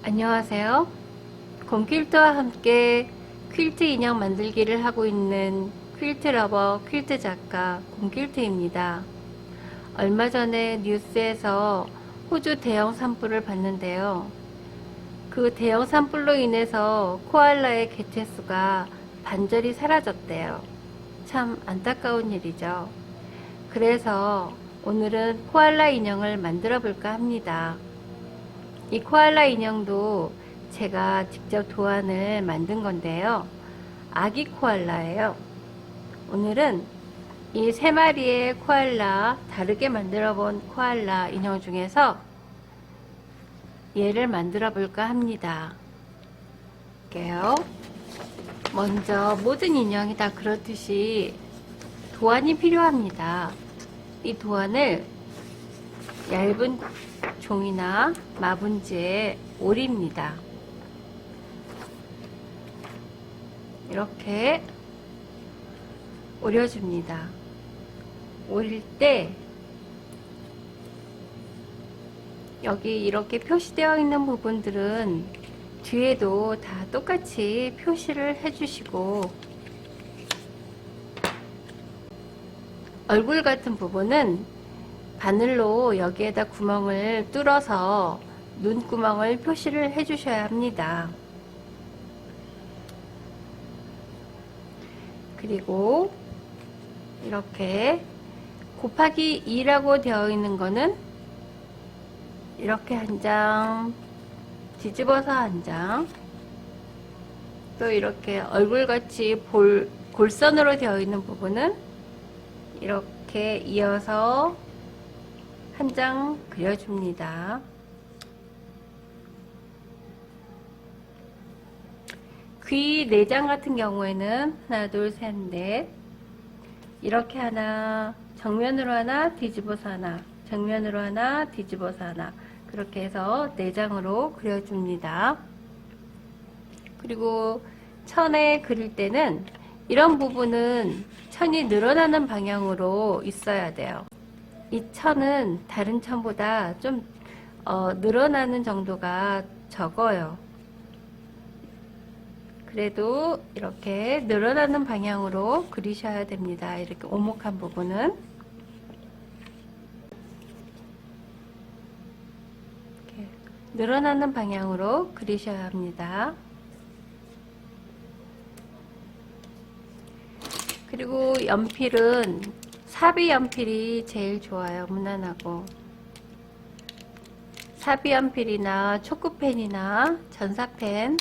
안녕하세요. 곰퀼트와 함께 퀼트 인형 만들기를 하고 있는 퀼트 러버 퀼트 작가 곰퀼트입니다. 얼마 전에 뉴스에서 호주 대형 산불을 봤는데요. 그 대형 산불로 인해서 코알라의 개체수가 반절이 사라졌대요. 참 안타까운 일이죠. 그래서 오늘은 코알라 인형을 만들어 볼까 합니다. 이 코알라 인형도 제가 직접 도안을 만든 건데요. 아기 코알라예요. 오늘은 이 세 마리의 코알라, 다르게 만들어 본 코알라 인형 중에서 얘를 만들어 볼까 합니다. 볼게요. 먼저 모든 인형이 다 그렇듯이 도안이 필요합니다. 이 도안을 얇은 종이나 마분지에 오립니다. 이렇게 오려줍니다. 오릴 때 여기 이렇게 표시되어 있는 부분들은 뒤에도 다 똑같이 표시를 해주시고, 얼굴 같은 부분은 바늘로 여기에다 구멍을 뚫어서 눈구멍을 표시를 해 주셔야 합니다. 그리고 이렇게 곱하기 2라고 되어 있는 거는 이렇게 한 장, 뒤집어서 한 장, 또 이렇게 얼굴같이 골선으로 되어 있는 부분은 이렇게 이어서 한 장 그려줍니다. 귀 4장 같은 경우에는 하나, 둘, 셋, 넷 이렇게 하나, 정면으로 하나, 뒤집어서 하나, 정면으로 하나, 뒤집어서 하나, 그렇게 해서 4장으로 그려줍니다. 그리고 천에 그릴 때는 이런 부분은 천이 늘어나는 방향으로 있어야 돼요. 이 천은 다른 천보다 좀 늘어나는 정도가 적어요. 그래도 이렇게 늘어나는 방향으로 그리셔야 됩니다. 이렇게 오목한 부분은 이렇게 늘어나는 방향으로 그리셔야 합니다. 그리고 연필은 사비 연필이 제일 좋아요. 무난하고. 사비 연필이나 초코펜이나 전사펜,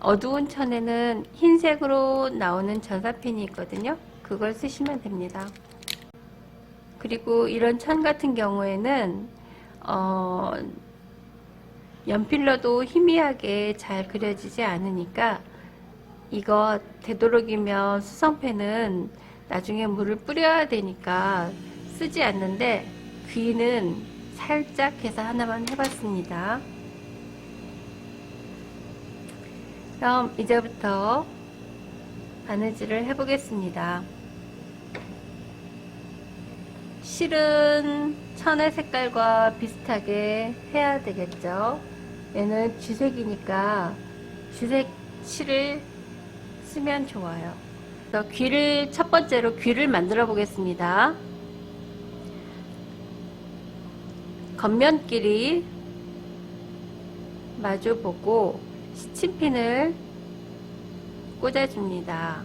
어두운 천에는 흰색으로 나오는 전사펜이 있거든요. 그걸 쓰시면 됩니다. 그리고 이런 천 같은 경우에는 연필로도 희미하게 잘 그려지지 않으니까 이거 되도록이면 수성펜은 나중에 물을 뿌려야 되니까 쓰지 않는데, 귀는 살짝 해서 하나만 해봤습니다. 그럼 이제부터 바느질을 해보겠습니다. 실은 천의 색깔과 비슷하게 해야 되겠죠. 얘는 쥐색이니까 쥐색 실을 쓰면 좋아요. 귀를 첫 번째로 귀를 만들어 보겠습니다. 겉면끼리 마주 보고 시침핀을 꽂아줍니다.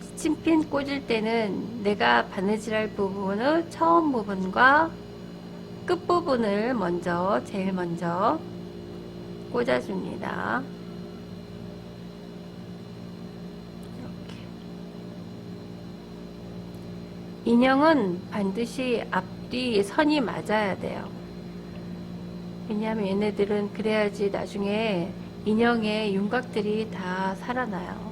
시침핀 꽂을 때는 내가 바느질할 부분의 처음 부분과 끝 부분을 제일 먼저 꽂아줍니다. 인형은 반드시 앞뒤 선이 맞아야 돼요. 왜냐하면 얘네들은 그래야지 나중에 인형의 윤곽들이 다 살아나요.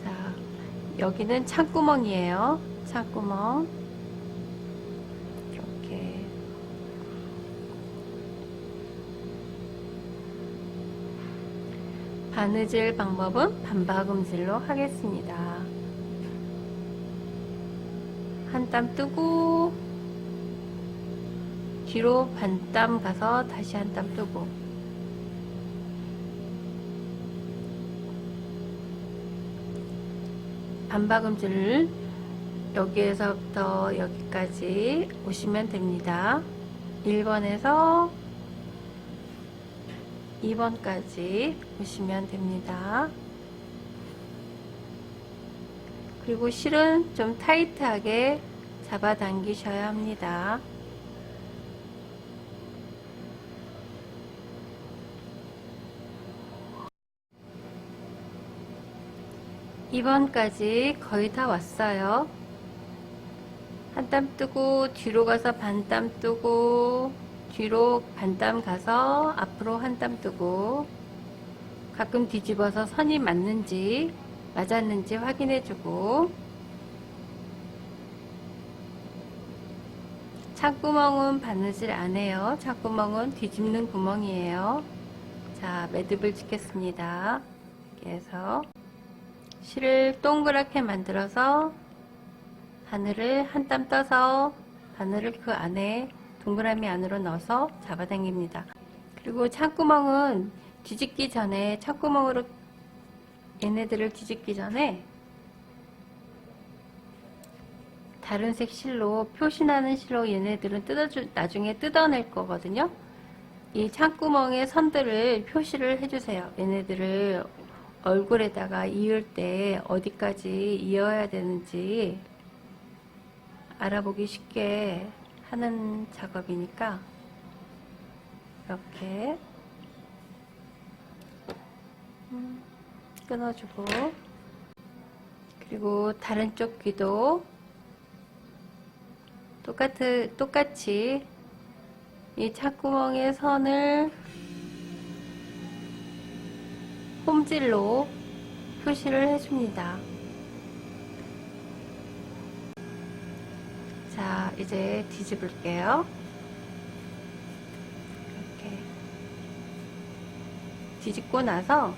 자, 여기는 창구멍이에요. 창구멍. 이렇게. 바느질 방법은 반박음질로 하겠습니다. 한 땀 뜨고 뒤로 반 땀 가서 다시 한 땀 뜨고, 반박음질을 여기에서부터 여기까지 오시면 됩니다. 1번에서 2번까지 오시면 됩니다. 그리고 실은 좀 타이트하게 잡아당기셔야 합니다. (2번까지) 거의 다 왔어요. 한 땀 뜨고 뒤로 가서 반 땀 뜨고 뒤로 반 땀 가서 앞으로 한 땀 뜨고, 가끔 뒤집어서 선이 맞는지 맞았는지 확인해주고, 창구멍은 바느질 안해요. 창구멍은 뒤집는 구멍이에요. 자, 매듭을 짓겠습니다. 이렇게 해서 실을 동그랗게 만들어서 바늘을 한 땀 떠서 바늘을 그 안에 동그라미 안으로 넣어서 잡아당깁니다. 그리고 창구멍은 뒤집기 전에, 창구멍으로 얘네들을 뒤집기 전에 다른 색 실로, 표시나는 실로 얘네들은 나중에 뜯어낼 거거든요. 이 창구멍의 선들을 표시를 해주세요. 얘네들을 얼굴에다가 이을 때 어디까지 이어야 되는지 알아보기 쉽게 하는 작업이니까 이렇게 끊어주고, 그리고 다른 쪽 귀도 똑같이 이 창구멍의 선을 홈질로 표시를 해줍니다. 자, 이제 뒤집을게요. 이렇게 뒤집고 나서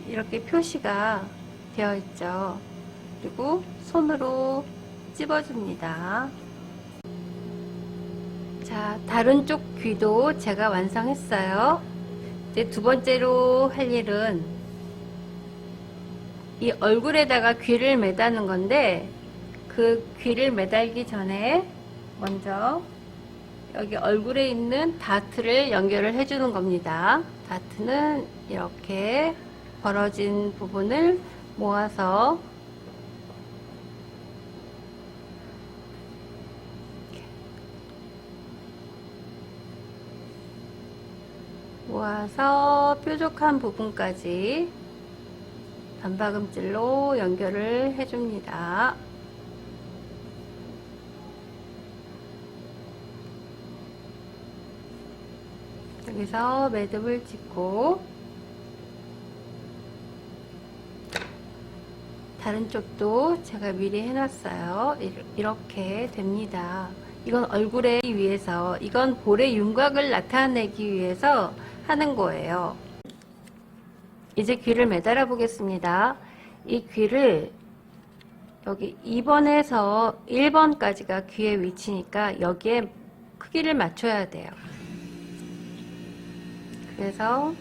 이렇게 표시가 되어 있죠. 그리고 손으로 찝어줍니다. 자, 다른 쪽 귀도 제가 완성했어요. 이제 두 번째로 할 일은 이 얼굴에다가 귀를 매다는 건데, 그 귀를 매달기 전에 먼저 여기 얼굴에 있는 다트를 연결을 해주는 겁니다. 다트는 이렇게 벌어진 부분을 모아서 뾰족한 부분까지 반박음질로 연결을 해줍니다. 여기서 매듭을 짓고, 다른 쪽도 제가 미리 해놨어요. 이렇게 됩니다. 이건 얼굴에 위해서, 이건 볼의 윤곽을 나타내기 위해서 하는 거예요. 이제 귀를 매달아 보겠습니다. 이 귀를 여기 2번에서 1번까지가 귀의 위치니까 여기에 크기를 맞춰야 돼요. 그래서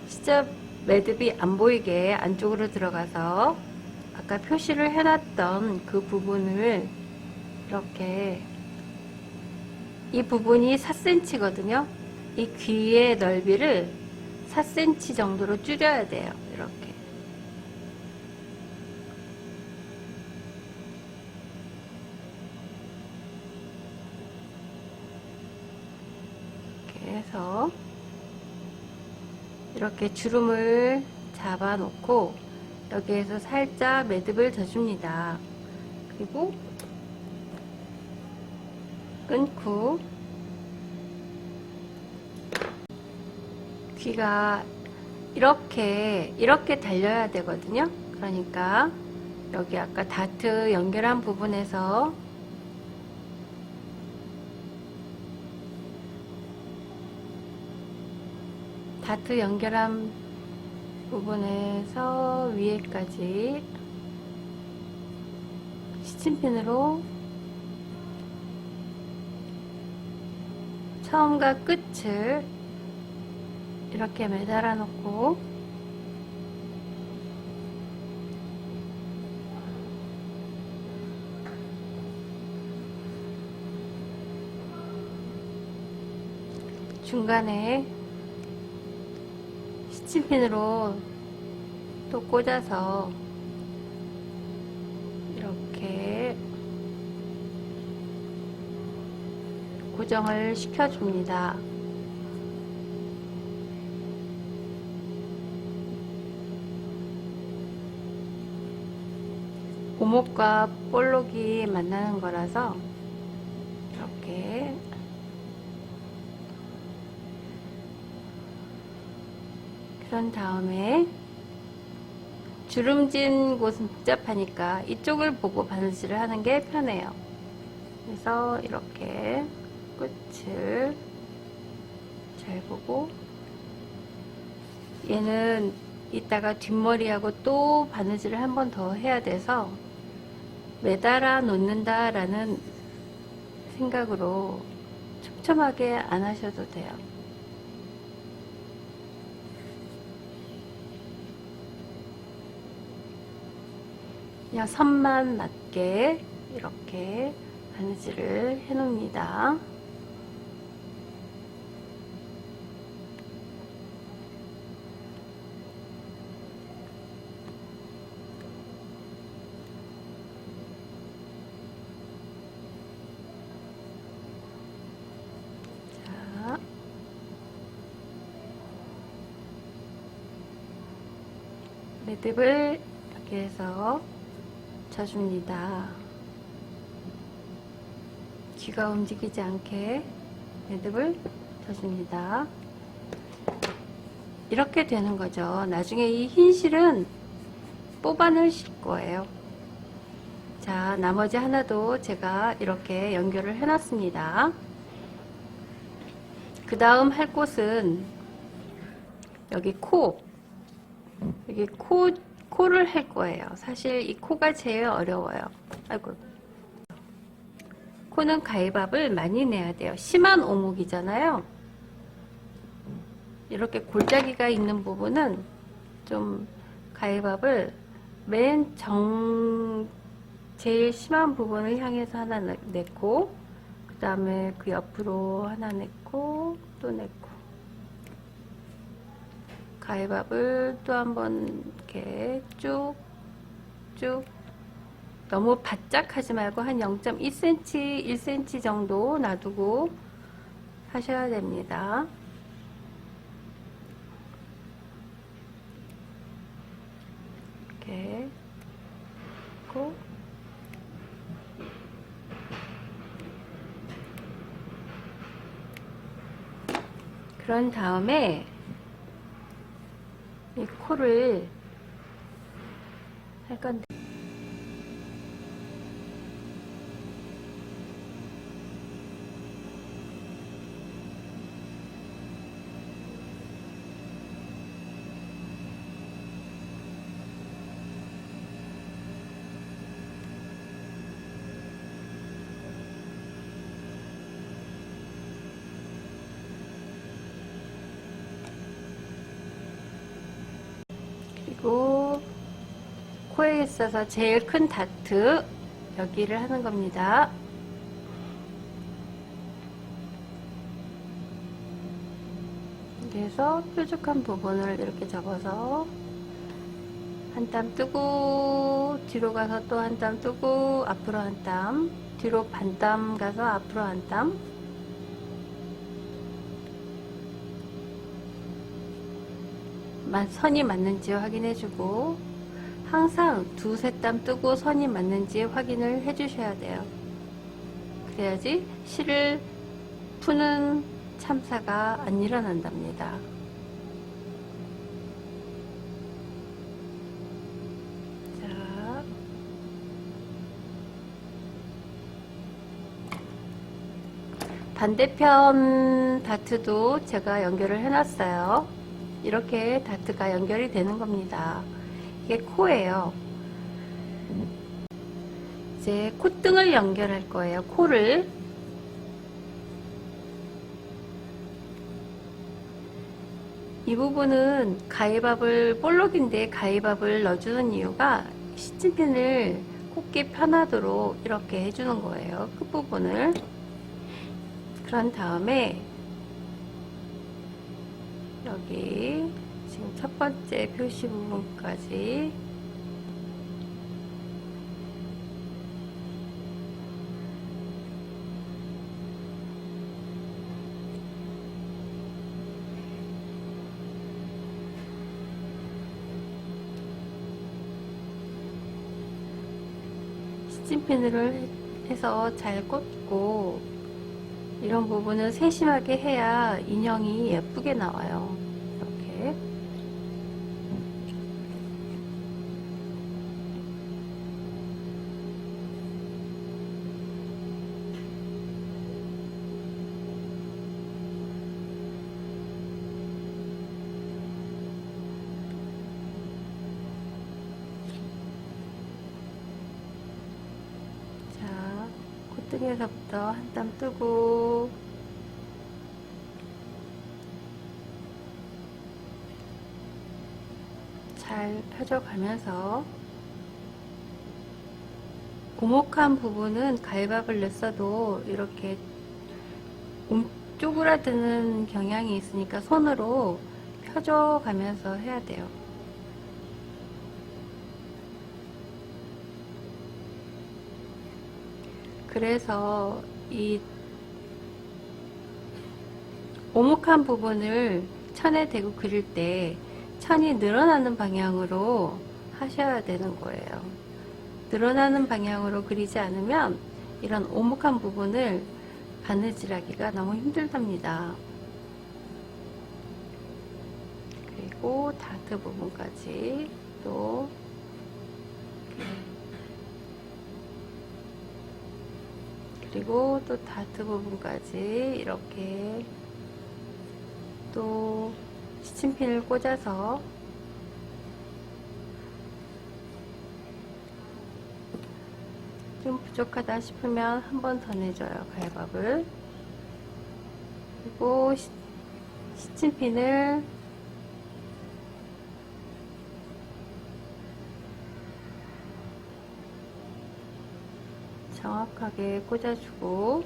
진짜 매듭이 안 보이게 안쪽으로 들어가서 아까 표시를 해놨던 그 부분을 이렇게, 이 부분이 4cm거든요. 이 귀의 넓이를 4cm 정도로 줄여야 돼요. 이렇게. 이렇게 해서 이렇게 주름을 잡아 놓고 여기에서 살짝 매듭을 져줍니다. 그리고 끊고, 귀가 이렇게 달려야 되거든요. 그러니까 여기 아까 다트 연결한 부분에서 다트 연결한 부분에서 위에까지 시침핀으로 처음과 끝을 이렇게 매달아 놓고 중간에 시침핀으로 또 꽂아서 이렇게 고정을 시켜줍니다. 고목과 볼록이 만나는 거라서 이렇게 그런 다음에 주름진 곳은 복잡하니까 이쪽을 보고 바느질을 하는 게 편해요. 그래서 이렇게 끝을 잘 보고, 얘는 이따가 뒷머리하고 또 바느질을 한 번 더 해야 돼서 매달아 놓는다 라는 생각으로 촘촘하게 안 하셔도 돼요. 그냥 선만 맞게 이렇게 바느질을 해 놓습니다. 자, 매듭을 이렇게 해서 쳐줍니다. 귀가 움직이지 않게 매듭을 쳐줍니다. 이렇게 되는 거죠. 나중에 이 흰 실은 뽑아 넣으실 거예요. 자, 나머지 하나도 제가 이렇게 연결을 해 놨습니다. 그 다음 할 곳은 여기 여기 코를 할 거예요. 사실 이 코가 제일 어려워요. 아이고. 코는 가위밥을 많이 내야 돼요. 심한 오목이잖아요. 이렇게 골짜기가 있는 부분은 좀 가위밥을 제일 심한 부분을 향해서 하나 냈고, 그 다음에 그 옆으로 하나 냈고, 또 냈고, 가위밥을 또 한번 이렇게 쭉 너무 바짝 하지 말고 한 0.1cm, 1cm 정도 놔두고 하셔야 됩니다. 이렇게 했고, 그런 다음에 이 코를 할 건데, 그리고 코에 있어서 제일 큰 다트 여기를 하는 겁니다. 그래서 뾰족한 부분을 이렇게 접어서 한 땀 뜨고 뒤로 가서 또 한 땀 뜨고 앞으로 한 땀, 뒤로 반 땀 가서 앞으로 한 땀, 선이 맞는지 확인해주고, 항상 두세 땀 뜨고 선이 맞는지 확인을 해주셔야 돼요. 그래야지 실을 푸는 참사가 안 일어난답니다. 자, 반대편 다트도 제가 연결을 해놨어요. 이렇게 다트가 연결이 되는 겁니다. 이게 코예요. 이제 콧등을 연결할 거예요. 코를. 이 부분은 가위밥을, 볼록인데 가위밥을 넣어주는 이유가 시침핀을 꽂기 편하도록 이렇게 해주는 거예요. 끝부분을. 그런 다음에 여기 지금 첫 번째 표시 부분까지 시침핀으로 해서 잘 꽂고, 이런 부분은 세심하게 해야 인형이 예쁘게 나와요. 이렇게. 자, 콧등에서부터 한 땀 뜨고, 잘 펴져가면서, 오목한 부분은 가위밥을 냈어도 이렇게 쪼그라드는 경향이 있으니까 손으로 펴줘가면서 해야 돼요. 그래서 이 오목한 부분을 천에 대고 그릴 때 천이 늘어나는 방향으로 하셔야 되는 거예요. 늘어나는 방향으로 그리지 않으면 이런 오목한 부분을 바느질하기가 너무 힘들답니다. 그리고 다트 부분까지 또 그리고 또 다트 부분까지 이렇게 또 시침핀을 꽂아서 좀 부족하다 싶으면 한 번 더 내줘요. 가위밥을. 그리고 시침핀을 정확하게 꽂아주고,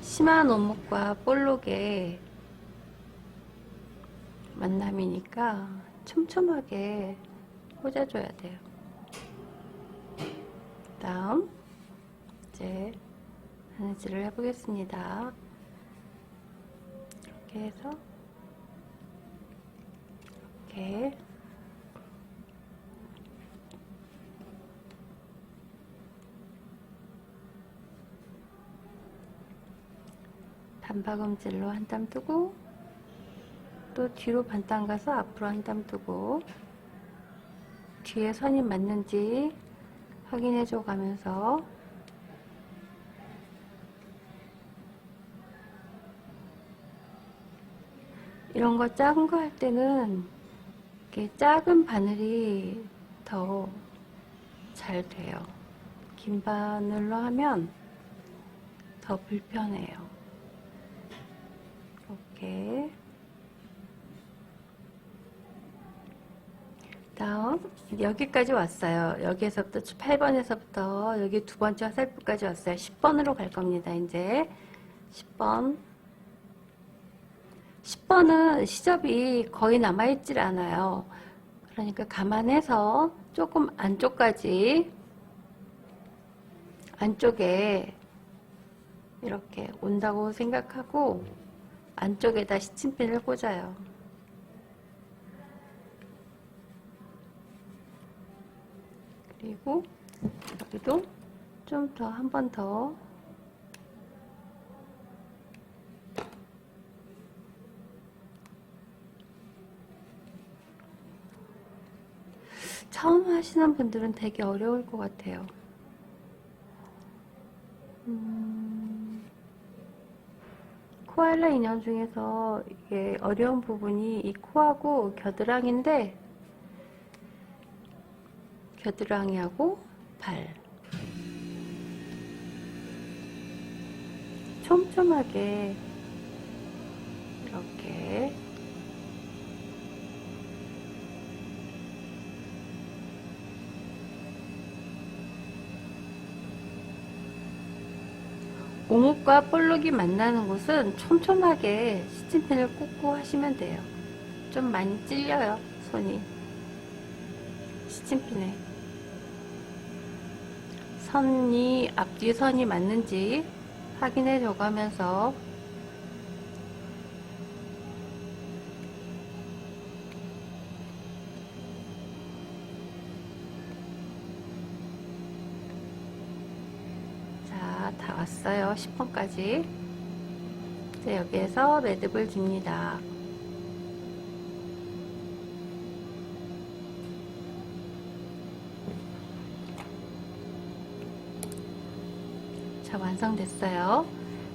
심한 오목과 볼록의 만남이니까 촘촘하게 꽂아줘야 돼요. 다음 이제 바느질을 해보겠습니다. 이렇게 해서 이렇게 반박음질로 한 땀 뜨고, 또 뒤로 반땀 가서 앞으로 한 땀 뜨고, 뒤에 선이 맞는지 확인해 줘 가면서 이런 거 작은 거 할 때는 이렇게 작은 바늘이 더 잘 돼요. 긴 바늘로 하면 더 불편해요. 이렇게. 다음 여기까지 왔어요. 여기에서부터 8번에서부터 여기 두 번째 화살표까지 왔어요. 10번으로 갈 겁니다. 이제 10번 10번은 시접이 거의 남아있질 않아요. 그러니까 감안해서 조금 안쪽까지, 안쪽에 이렇게 온다고 생각하고 안쪽에다 시침핀을 꽂아요. 그리고 여기도 좀 더, 한 번 더 처음 하시는 분들은 되게 어려울 것 같아요. 코알라 인형 중에서 이게 어려운 부분이 이 코하고 겨드랑이인데, 겨드랑이하고 발 촘촘하게 이렇게 오목과 볼록이 만나는 곳은 촘촘하게 스팀펜을 꽂고 하시면 돼요. 좀 많이 찔려요, 손이. 스팀펜에 선이 앞뒤 선이 맞는지 확인해 줘가면서 자, 다 왔어요. 10번까지. 이제 여기에서 매듭을 집니다. 자, 완성됐어요.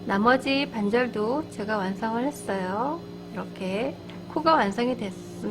나머지 반절도 제가 완성을 했어요. 이렇게 코가 완성이 됐습니다.